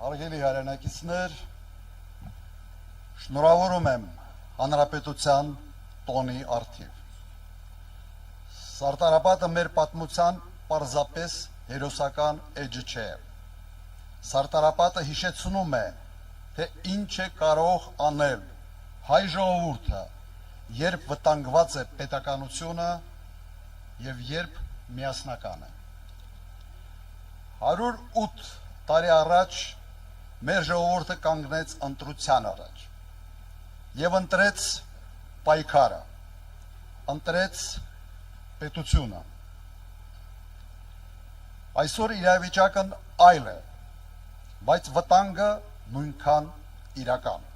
Արգելի հայրենակիցներ, շնորհավորում եմ հանրապետության տոնի առթիվ։ Սարտարապատը մեր պատմության պարզապես հերոսական էջը չէ։ Սարտարապատը հիշեցնում է, թե ինչ է կարող անել հայ ժողովուրդը, երբ վտանգված է պետականությունը եւ երբ միասնական է։ 108 տարի առաջ մեր ժողովուրդը կանգնեց ընտրության առաջ եւ ընտրեց պայքարը, ընտրեց պետությունը։ Այսօր իրավիճակն այլ է, բայց վտանգը նույնքան իրական։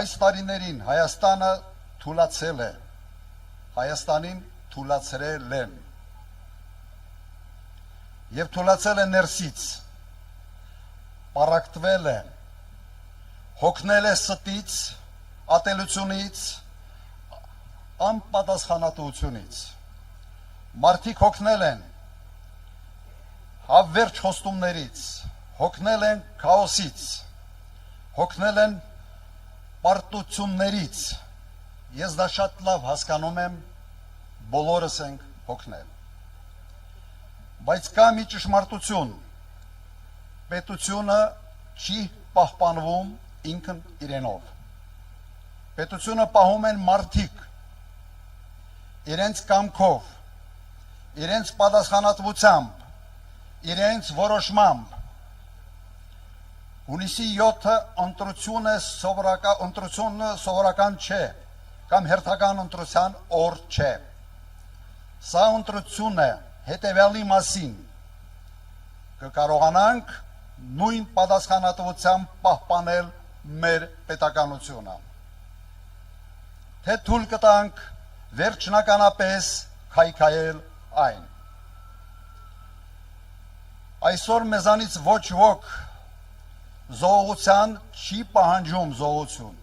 Այս տարիներին Հայաստանը թուլացել է, Հայաստանին թուլացրել են եւ թուլացել է ներսից, պարակտվել է, հոգնել է ստից, ատելությունից, անպատասխանատվությունից։ Մարդիկ հոգնել են հավերժ խոստումներից, հոգնել են քաոսից, հոգնել են պարտություններից։ Ես դա շատ լավ հասկանում եմ, բոլորս ենք հոգնել։ Բայց կա մի ճշմարտություն, պետությունը չի պահպանվում ինքն իրենով։ Պետությունը պահում են մարդիկ, իրենց կամքով, իրենց պատասխանատվությամբ, իրենց որոշմամբ։ Հունիսի 7-ը ընտրությունը սովորական չէ, կամ հերթական ընտրության օր չէ։ Սա ընտրություն է հետևյալի մասին, կկարողանանք նույն պատասխանատվությամբ պահպանել մեր պետականությունը, թե թույլ կտանք վերջնականապես քայքայել այն։ Այսօր մեզանից ոչ ոք զոհության չի պահանջում զոհություն,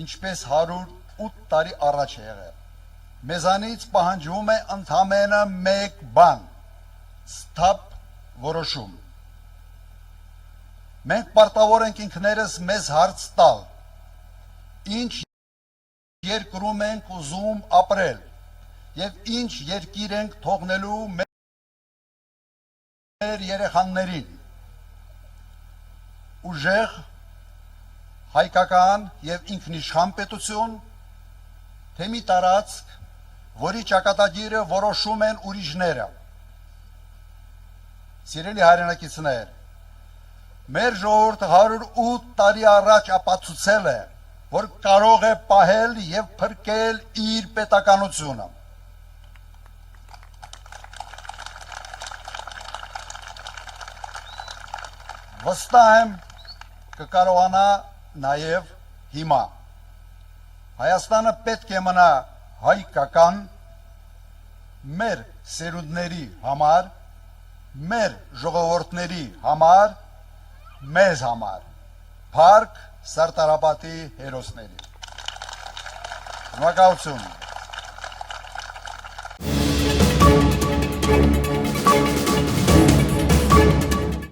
ինչպես 108 տարի առաջ է եղել։ Մեզանից պահանջվում է ընդամենը մեկ բան՝ սթափ որոշում։ Մենք պարտավոր ենք ինքներս մեզ հարց տալ, ինչ երկրում ենք ուզում ապրել եւ ինչ երկիր ենք թողնելու մեր երեխաներին։ Ուժեղ, հայկական եւ ինքնիշխան պետություն, թե մի տարածք, որի ճակատագիրը որոշում են ուրիշները։ Սիրելի հայրենակիցներ, մեր ժողովուրդը 108 տարի առաջ ապացուցել է, որ կարող է պահել եւ փրկել իր պետականությունը։ Վստահ եմ կկարողանա նաեւ հիմա։ Հայաստանը պետք է մնա հայկական, մեր սերունդների համար, մեր ժողովուրդների համար, մեզ համար, փառք Սարտարապատի հերոսներին։ Շնորհակալություն։